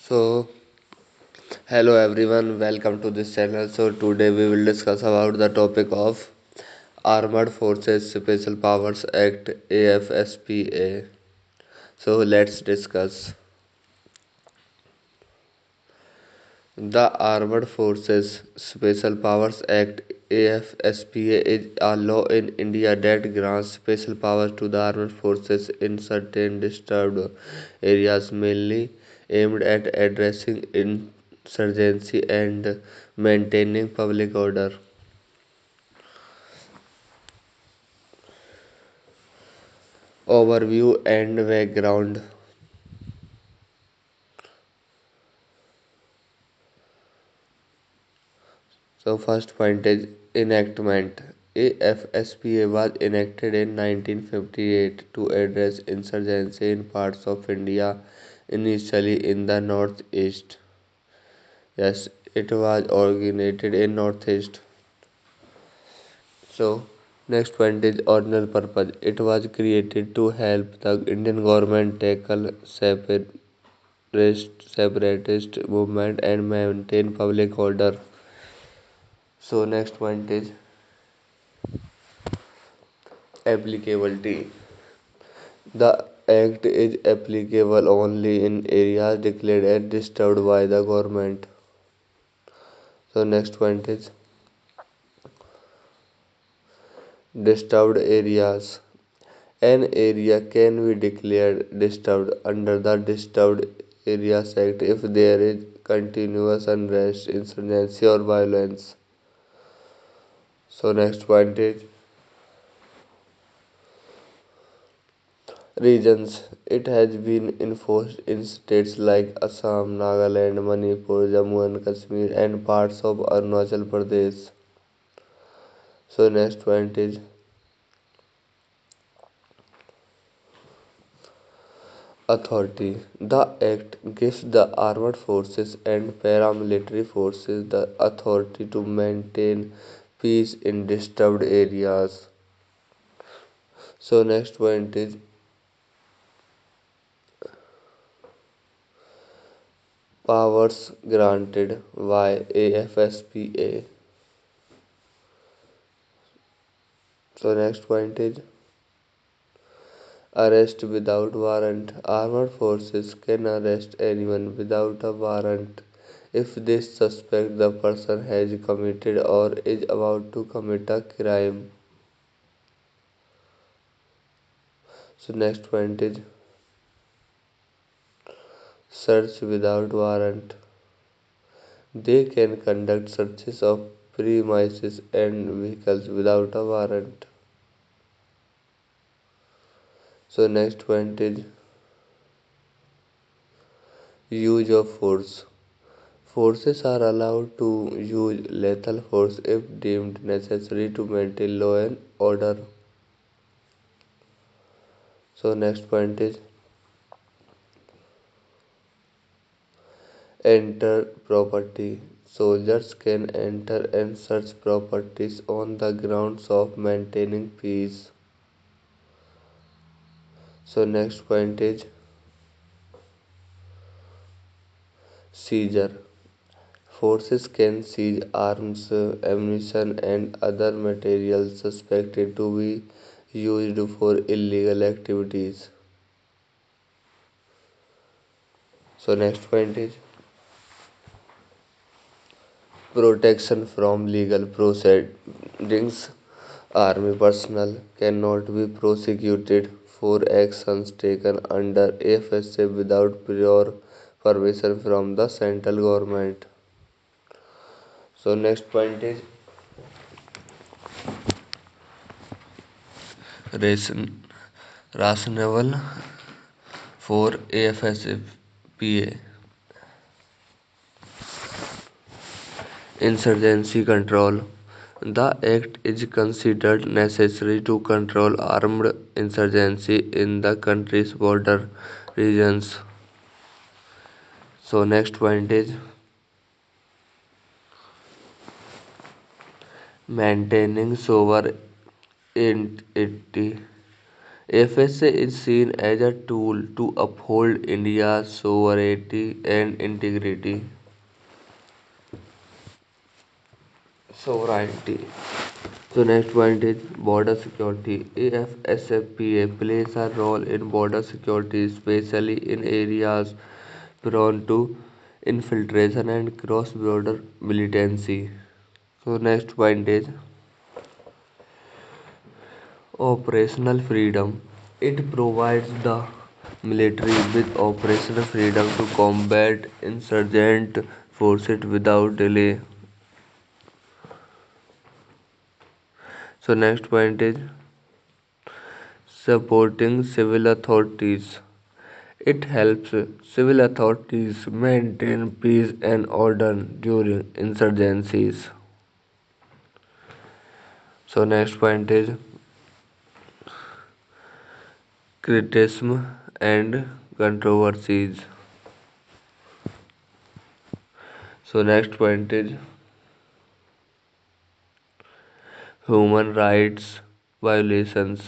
So, hello everyone, welcome to this channel. So, today we will discuss about the topic of Armed Forces Special Powers Act AFSPA. So, let's discuss. The Armed Forces Special Powers Act AFSPA is a law in India that grants special powers to the armed forces in certain disturbed areas, mainly aimed at addressing insurgency and maintaining public order. Overview and background. So first point is enactment. AFSPA was enacted in 1958 to address insurgency in parts of India, initially in the northeast. Yes, it was originated in northeast. So next point is original purpose. It was created to help the Indian government tackle separatist movement and maintain public order. So next point is applicability. The Act is applicable only in areas declared as disturbed by the government. So next point is disturbed areas. An area can be declared disturbed under the Disturbed Areas Act if there is continuous unrest, insurgency or violence. So next point is regions. It has been enforced in states like Assam, Nagaland, Manipur, Jammu and Kashmir and parts of Arunachal Pradesh. So next point is authority. The Act gives the armed forces and paramilitary forces the authority to maintain peace in disturbed areas. So next point is powers granted by AFSPA. So next point is arrest without warrant. Armed forces can arrest anyone without a warrant if they suspect the person has committed or is about to commit a crime. So next point is search without warrant. They can conduct searches of premises and vehicles without a warrant. So next point is use of force. Forces are allowed to use lethal force if deemed necessary to maintain law and order. So next point is enter property. Soldiers can enter and search properties on the grounds of maintaining peace. So next point is seizure. Forces can seize arms, ammunition and other materials suspected to be used for illegal activities. So next point is protection from legal proceedings. Army personnel cannot be prosecuted for actions taken under FSA without prior permission from the central government. So next point is ration, rationale for AFSPA. Insurgency control. The act is considered necessary to control armed insurgency in the country's border regions. So next point is maintaining sovereignty. FSA is seen as a tool to uphold India's sovereignty and integrity. Sovereignty. So next point is border security. AFSFPA plays a role in border security, especially in areas prone to infiltration and cross-border militancy. So next point is operational freedom. It provides the military with operational freedom to combat insurgent forces without delay. So next point is supporting civil authorities. It helps civil authorities maintain peace and order during insurgencies. So next point is criticism and controversies. So next point is human rights violations.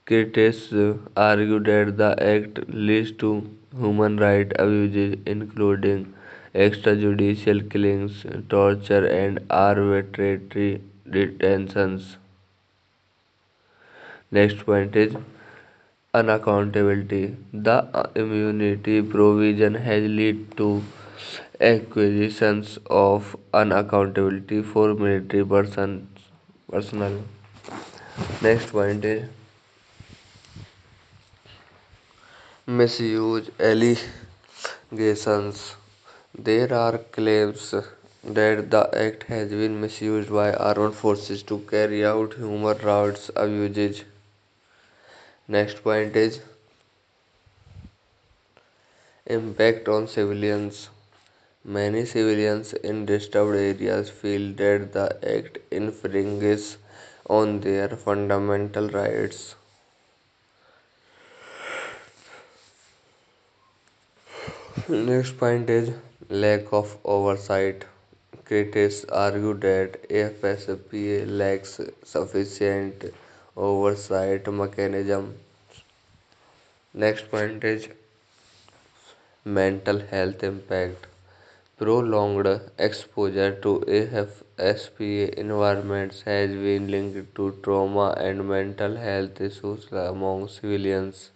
Critics argue that the act leads to human rights abuses, including extrajudicial killings, torture, and arbitrary detentions. Next point is unaccountability. The immunity provision has led to acquisitions of unaccountability for military personnel. Next point is misuse allegations. There are claims that the act has been misused by armed forces to carry out human rights abuses. Next point is impact on civilians. Many civilians in disturbed areas feel that the act infringes on their fundamental rights. Next point is lack of oversight. Critics argue that FSPA lacks sufficient oversight mechanism. Next point is mental health impact. Prolonged exposure to AFSPA environments has been linked to trauma and mental health issues among civilians.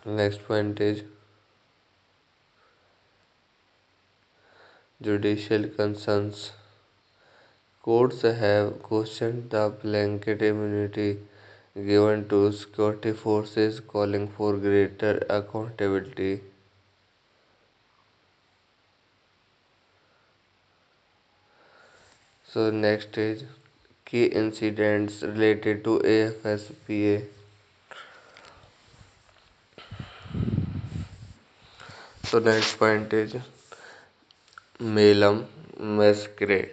Next point is judicial concerns. Courts have questioned the blanket immunity given to security forces, calling for greater accountability. So, next is key incidents related to AFSPA. So, next point is Melam Massacre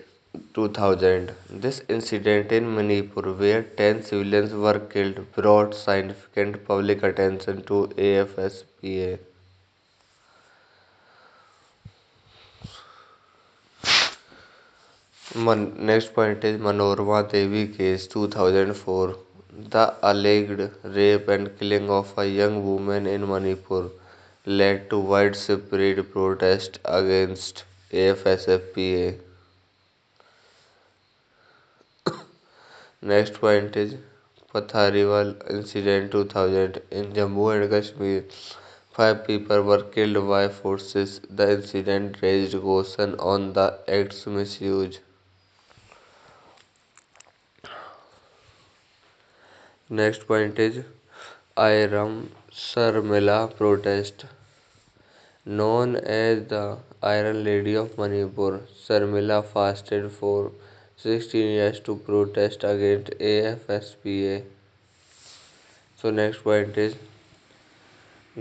2000. This incident in Manipur, where 10 civilians were killed, brought significant public attention to AFSPA. Next point is Manorama Devi case 2004. The alleged rape and killing of a young woman in Manipur led to widespread protest against AFSFPA. Next point is Pathariwal incident 2000 in Jammu and Kashmir. Five people were killed by forces. The incident raised question on the act's misuse. Next point is Iram Sarmila protest. Known as the Iron Lady of Manipur, Sarmila fasted for 16 years to protest against AFSPA. So next point is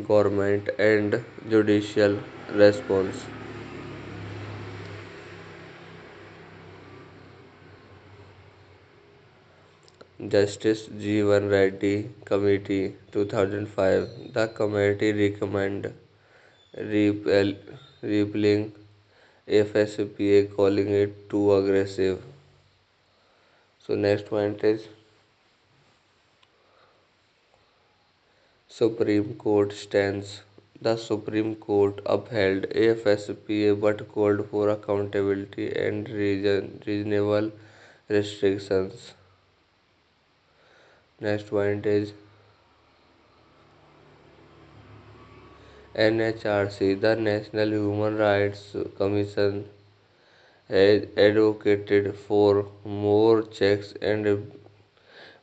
government and judicial response. Justice Jeevan Reddy Committee 2005. The committee recommended repel, repealing FSPA, calling it too aggressive. So next point is Supreme Court stance. The Supreme Court upheld AFSPA but called for accountability and reasonable restrictions. Next point is NHRC, the National Human Rights Commission, has advocated for more checks and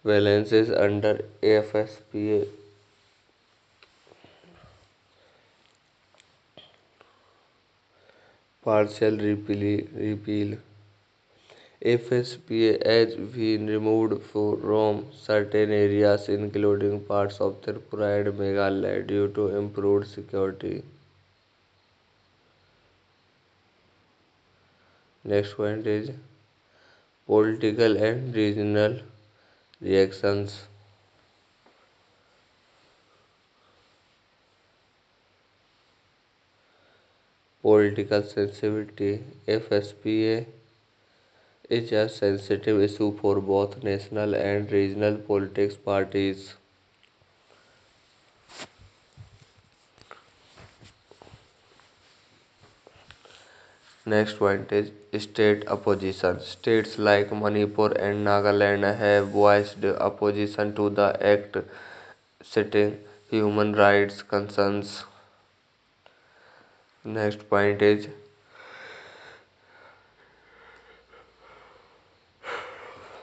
balances under AFSPA. Partial repeal. FSPA has been removed from certain areas, including parts of Tripura and Meghalaya, due to improved security. Next point is political and regional reactions. Political sensitivity. FSPA is a sensitive issue for both national and regional politics parties. Next point is state opposition. States like Manipur and Nagaland have voiced opposition to the act, citing human rights concerns. Next point is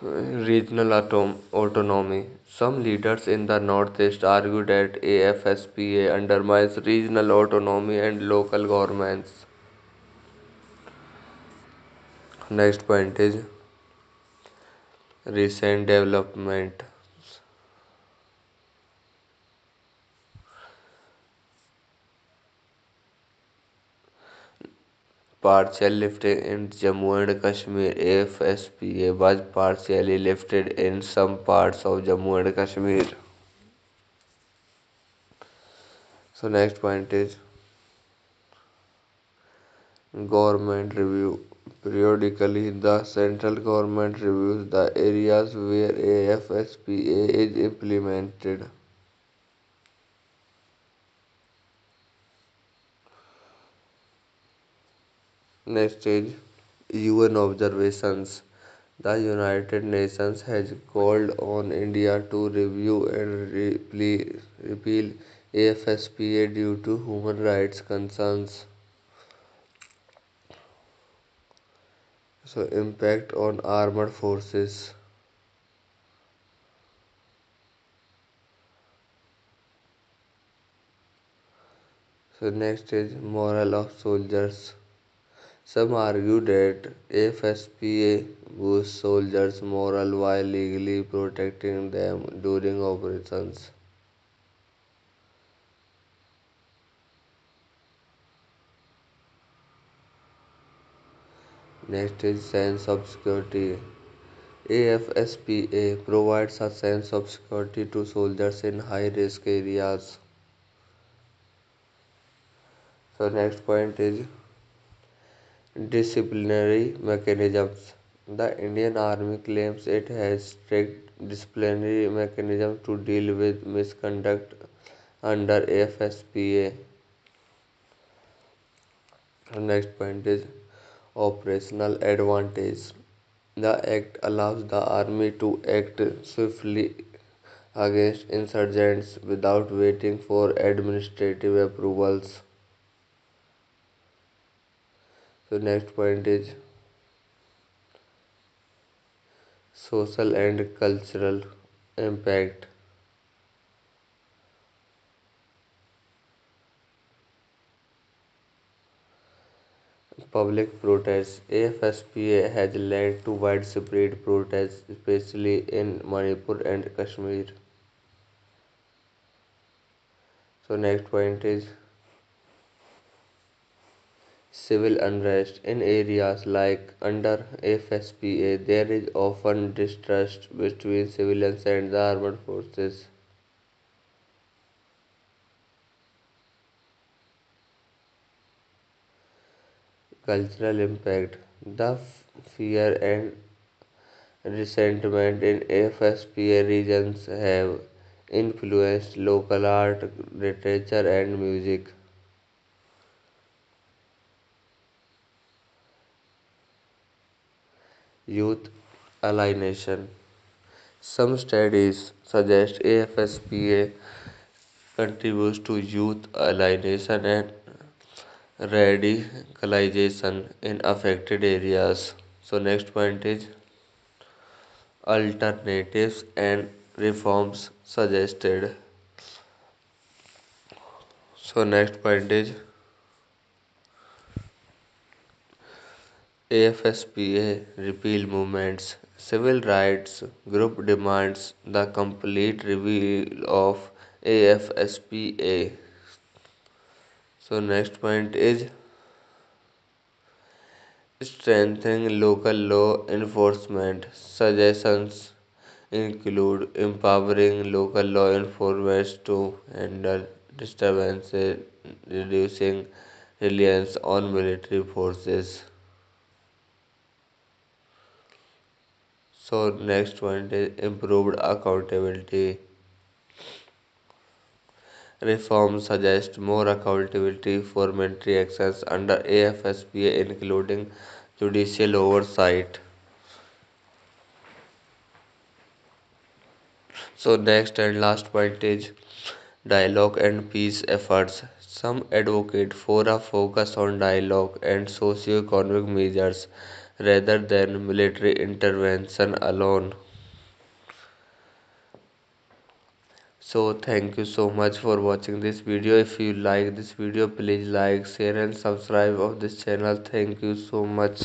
regional autonomy. Some leaders in the Northeast argue that AFSPA undermines regional autonomy and local governments. Next point is recent development. Partial lifting in Jammu and Kashmir. AFSPA was partially lifted in some parts of Jammu and Kashmir. So next point is government review. Periodically, the central government reviews the areas where AFSPA is implemented. Next is UN observations. The United Nations has called on India to review and repeal AFSPA due to human rights concerns. So, impact on armed forces. So, next is morale of soldiers. Some argue that FSPA boosts soldiers' morale while legally protecting them during operations. Next is sense of security. AFSPA provides a sense of security to soldiers in high risk areas. So, next point is disciplinary mechanisms. The Indian Army claims it has strict disciplinary mechanisms to deal with misconduct under FSPA. Next point is operational advantage. The act allows the army to act swiftly against insurgents without waiting for administrative approvals. So next point is social and cultural impact. Public protests. AFSPA has led to widespread protests, especially in Manipur and Kashmir. So next point is civil unrest. In areas like under FSPA, there is often distrust between civilians and the armed forces. Cultural impact. The fear and resentment in FSPA regions have influenced local art, literature, and music. Youth alienation. Some studies suggest AFSPA contributes to youth alienation and radicalization in affected areas. So next point is alternatives and reforms suggested. So next point is AFSPA repeal movements. Civil rights group demands the complete repeal of AFSPA. So next point is strengthening local law enforcement. Suggestions include empowering local law enforcement to handle disturbances, reducing reliance on military forces. So next one is improved accountability. Reforms suggest more accountability for military actions under AFSPA, including judicial oversight. So next and last point is dialogue and peace efforts. Some advocate for a focus on dialogue and socio-economic measures rather than military intervention alone. So thank you so much for watching this video. If you like this video, please like, share and subscribe of this channel. Thank you so much.